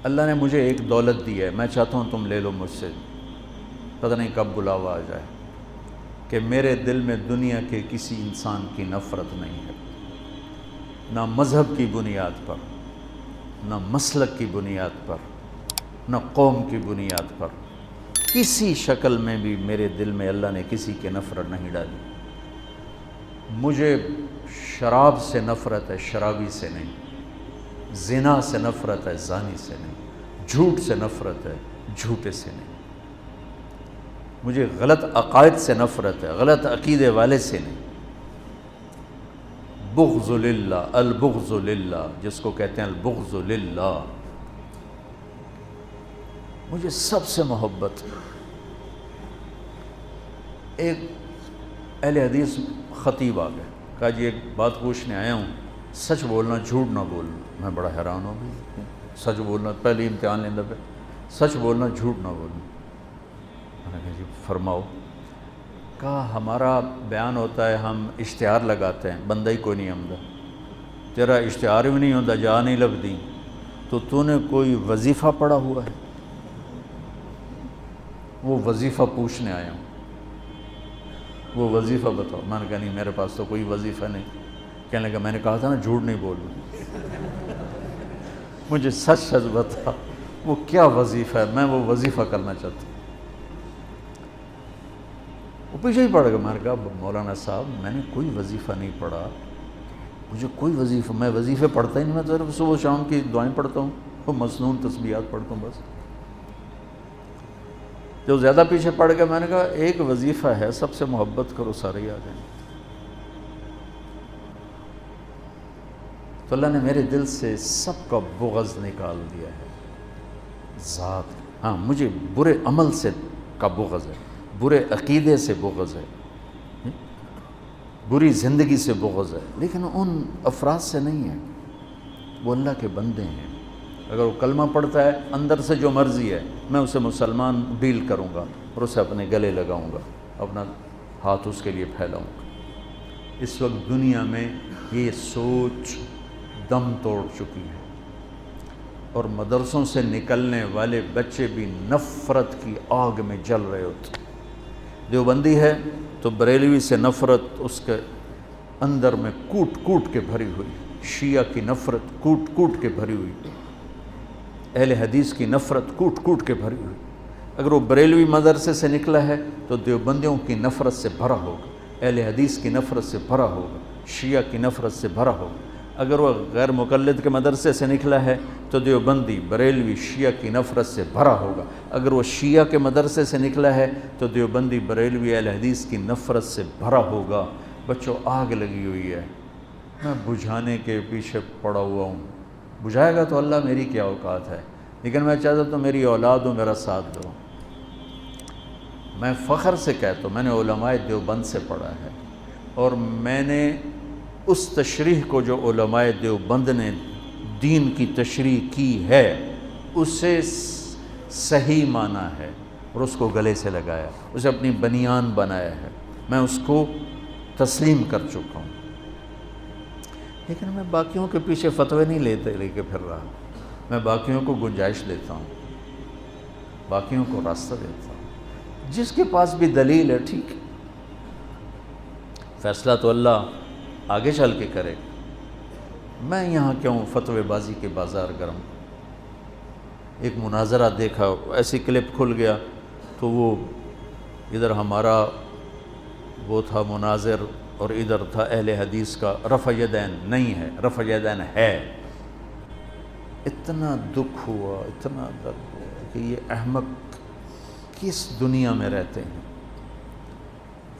اللہ نے مجھے ایک دولت دی ہے، میں چاہتا ہوں تم لے لو مجھ سے، پتہ نہیں کب بلاوا آ جائے، کہ میرے دل میں دنیا کے کسی انسان کی نفرت نہیں ہے، نہ مذہب کی بنیاد پر، نہ مسلک کی بنیاد پر، نہ قوم کی بنیاد پر، کسی شکل میں بھی میرے دل میں اللہ نے کسی کی نفرت نہیں ڈالی۔ مجھے شراب سے نفرت ہے، شرابی سے نہیں، زنا سے نفرت ہے، زانی سے نہیں، جھوٹ سے نفرت ہے، جھوٹے سے نہیں، مجھے غلط عقائد سے نفرت ہے، غلط عقیدے والے سے نہیں۔ بغض للہ، البغض للہ، جس کو کہتے ہیں البغض للہ، مجھے سب سے محبت۔ ایک اہل حدیث خطیب آ گئے، کہا جی ایک بات پوچھنے آیا ہوں، سچ بولنا جھوٹ نہ بولنا۔ میں بڑا حیران ہو گئی، سچ بولنا، پہلی امتحان لینے پہ سچ بولنا جھوٹ نہ بولنا۔ میں نے کہا جی فرماؤ۔ کہا ہمارا بیان ہوتا ہے، ہم اشتہار لگاتے ہیں، بندہ ہی کوئی نہیں آمدہ، تیرا اشتہار بھی نہیں ہوتا، جا نہیں لبدی، تو نے کوئی وظیفہ پڑھا ہوا ہے؟ وہ وظیفہ پوچھنے آیا ہوں، وہ وظیفہ بتاؤ۔ میں نے کہا نہیں میرے پاس تو کوئی وظیفہ نہیں۔ کہنے لگا میں نے کہا تھا نا جھوٹ نہیں بولنا، مجھے سچ سچ بتا وہ کیا وظیفہ ہے، میں وہ وظیفہ کرنا چاہتا ہوں۔ وہ پیچھے ہی پڑ گیا۔ میں نے کہا مولانا صاحب میں نے کوئی وظیفہ نہیں پڑھا، مجھے کوئی وظیفہ، میں وظیفے پڑھتا ہی نہیں، میں تو صرف صبح شام کی دعائیں پڑھتا ہوں، وہ مسنون تسبیحات پڑھتا ہوں بس۔ جو زیادہ پیچھے پڑ گیا، میں نے کہا ایک وظیفہ ہے، سب سے محبت کرو، سارے ہی آ جائیں۔ تو اللہ نے میرے دل سے سب کا بغض نکال دیا ہے، ذات۔ ہاں مجھے برے عمل سے کا بغض ہے، برے عقیدے سے بغض ہے، بری زندگی سے بغض ہے، لیکن ان افراد سے نہیں ہے، وہ اللہ کے بندے ہیں۔ اگر وہ کلمہ پڑھتا ہے، اندر سے جو مرضی ہے، میں اسے مسلمان ڈیل کروں گا اور اسے اپنے گلے لگاؤں گا، اپنا ہاتھ اس کے لیے پھیلاؤں گا۔ اس وقت دنیا میں یہ سوچ دم توڑ چکی ہے، اور مدرسوں سے نکلنے والے بچے بھی نفرت کی آگ میں جل رہے ہوتے۔ دیوبندی ہے تو بریلوی سے نفرت اس کے اندر میں کوٹ کوٹ کے بھری ہوئی، شیعہ کی نفرت کوٹ کوٹ کے بھری ہوئی، اہل حدیث کی نفرت کوٹ کوٹ کے بھری ہوئی۔ اگر وہ بریلوی مدرسے سے نکلا ہے تو دیوبندیوں کی نفرت سے بھرا ہوگا، اہل حدیث کی نفرت سے بھرا ہوگا، شیعہ کی نفرت سے بھرا ہوگا۔ اگر وہ غیر مقلد کے مدرسے سے نکلا ہے تو دیوبندی بریلوی شیعہ کی نفرت سے بھرا ہوگا۔ اگر وہ شیعہ کے مدرسے سے نکلا ہے تو دیوبندی بریلوی اہل حدیث کی نفرت سے بھرا ہوگا۔ بچوں آگ لگی ہوئی ہے، میں بجھانے کے پیچھے پڑا ہوا ہوں، بجھائے گا تو اللہ، میری کیا اوقات ہے، لیکن میں چاہتا تو میری اولاد ہو میرا ساتھ دو۔ میں فخر سے کہتا ہوں میں نے علماء دیوبند سے پڑھا ہے، اور میں نے اس تشریح کو جو علماء دیوبند نے دین کی تشریح کی ہے اسے صحیح مانا ہے، اور اس کو گلے سے لگایا، اسے اپنی بنیان بنایا ہے، میں اس کو تسلیم کر چکا ہوں۔ لیکن میں باقیوں کے پیچھے فتوے نہیں لے کے پھر رہا، میں باقیوں کو گنجائش دیتا ہوں، باقیوں کو راستہ دیتا ہوں، جس کے پاس بھی دلیل ہے ٹھیک ہے، فیصلہ تو اللہ آگے چل کے کرے، میں یہاں کیوں فتوے بازی کے بازار گرم۔ ایک مناظرہ دیکھا، ایسی کلپ کھل گیا تو وہ ادھر ہمارا وہ تھا مناظر اور ادھر تھا اہل حدیث کا، رفع یدین نہیں ہے، رفع یدین ہے۔ اتنا دکھ ہوا، اتنا درد ہوا کہ یہ احمق کس دنیا میں رہتے ہیں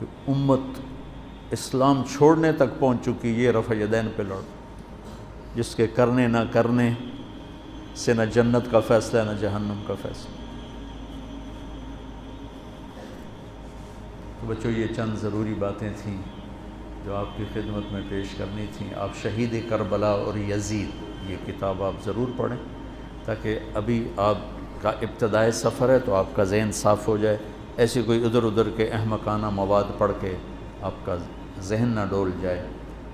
کہ امت اسلام چھوڑنے تک پہنچ چکی، یہ رفع یدین پہ لڑ، جس کے کرنے نہ کرنے سے نہ جنت کا فیصلہ نہ جہنم کا فیصلہ۔ تو بچوں یہ چند ضروری باتیں تھیں جو آپ کی خدمت میں پیش کرنی تھیں۔ آپ شہید کربلا اور یزید یہ کتاب آپ ضرور پڑھیں، تاکہ ابھی آپ کا ابتدائی سفر ہے تو آپ کا ذہن صاف ہو جائے، ایسی کوئی ادھر ادھر کے احمقانہ مواد پڑھ کے آپ کا ذہن نہ ڈول جائے۔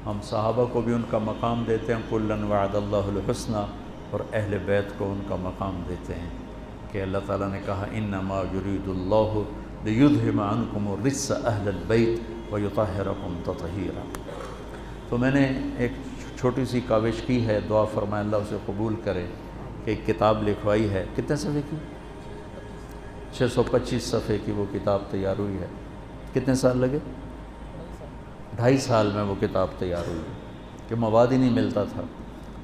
ہم صحابہ کو بھی ان کا مقام دیتے ہیں، کُلًا وعد اللہ الحسنی اور اہل بیت کو ان کا مقام دیتے ہیں کہ اللہ تعالیٰ نے کہا انما یرید اللہ لیذہب عنکم الرجس اہل البیت ویطہرکم تطہیرا۔ تو میں نے ایک چھوٹی سی کاوش کی ہے، دعا فرمائے اللہ اسے قبول کرے، کہ ایک کتاب لکھوائی ہے، کتنے صفحے کی؟ 625 صفحے کی وہ کتاب تیار ہوئی ہے۔ کتنے سال لگے؟ 2.5 سال میں وہ کتاب تیار ہوئی ہے، کہ مواد ہی نہیں ملتا تھا۔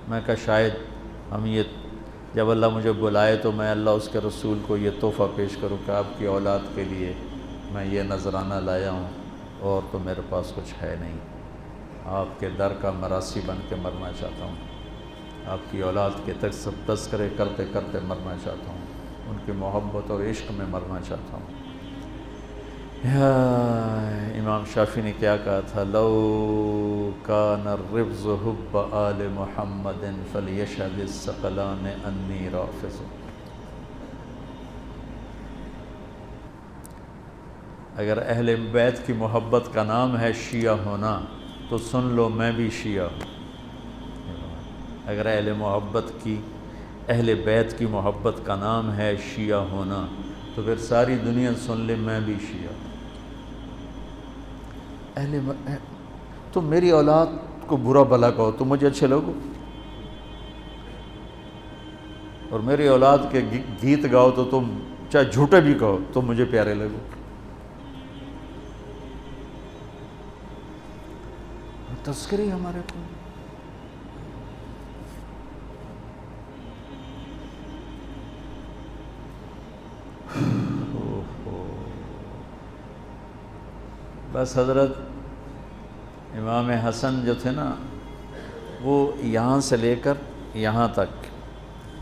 میں کہا شاید ہم یہ جب اللہ مجھے بلائے تو میں اللہ اس کے رسول کو یہ تحفہ پیش کروں کہ آپ کی اولاد کے لیے میں یہ نذرانہ لایا ہوں، اور تو میرے پاس کچھ ہے نہیں، آپ کے در کا مراسی بن کے مرنا چاہتا ہوں، آپ کی اولاد کے تذکرے کرتے کرتے مرنا چاہتا ہوں، ان کی محبت اور عشق میں مرنا چاہتا ہوں۔ امام شافعی نے کیا کہا تھا؟ لو کان الرفض حب آل محمد فلیشہد الثقلان انی رافض۔ اگر اہل بیت کی محبت کا نام ہے شیعہ ہونا تو سن لو میں بھی شیعہ ہوں۔ اگر اہل بیت کی محبت کا نام ہے شیعہ ہونا تو پھر ساری دنیا سن لے میں بھی شیعہ ہوں۔ تم میری اولاد کو برا بھلا کہو تو مجھے اچھے لوگو، اور میری اولاد کے گیت گاؤ تو تم چاہے جھوٹے بھی کہو تو مجھے پیارے لگو۔ تذکری ہمارے کو بس حضرت امام حسن جو تھے نا، وہ یہاں سے لے کر یہاں تک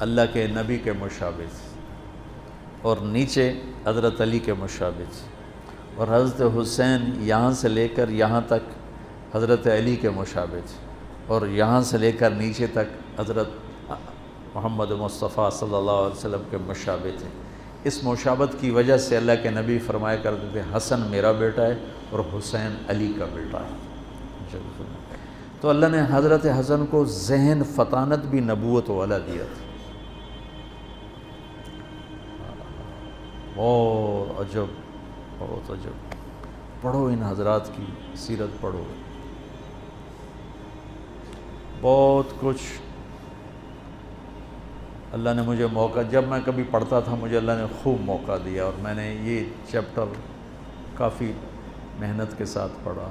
اللہ کے نبی کے مشابہ تھے، اور نیچے حضرت علی کے مشابہ تھے، اور حضرت حسین یہاں سے لے کر یہاں تک حضرت علی کے مشابہ تھے، اور یہاں سے لے کر نیچے تک حضرت محمد مصطفیٰ صلی اللہ علیہ وسلم کے مشابہ تھے۔ اس مشابہت کی وجہ سے اللہ کے نبی فرمایا کرتے تھے حسن میرا بیٹا ہے اور حسین علی کا بیٹا ہے۔ تو اللہ نے حضرت حسن کو ذہن فطانت بھی نبوت والا دیا تھا۔ بہت عجب، بہت عجب۔ پڑھو ان حضرات کی سیرت پڑھو، بہت کچھ اللہ نے مجھے موقع، جب میں کبھی پڑھتا تھا مجھے اللہ نے خوب موقع دیا، اور میں نے یہ چیپٹر کافی محنت کے ساتھ پڑھا۔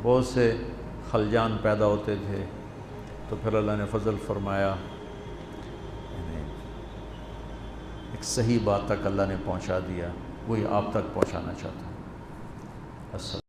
بہت سے خلجان پیدا ہوتے تھے، تو پھر اللہ نے فضل فرمایا، ایک صحیح بات تک اللہ نے پہنچا دیا، وہی آپ تک پہنچانا چاہتا ہوں۔ السلام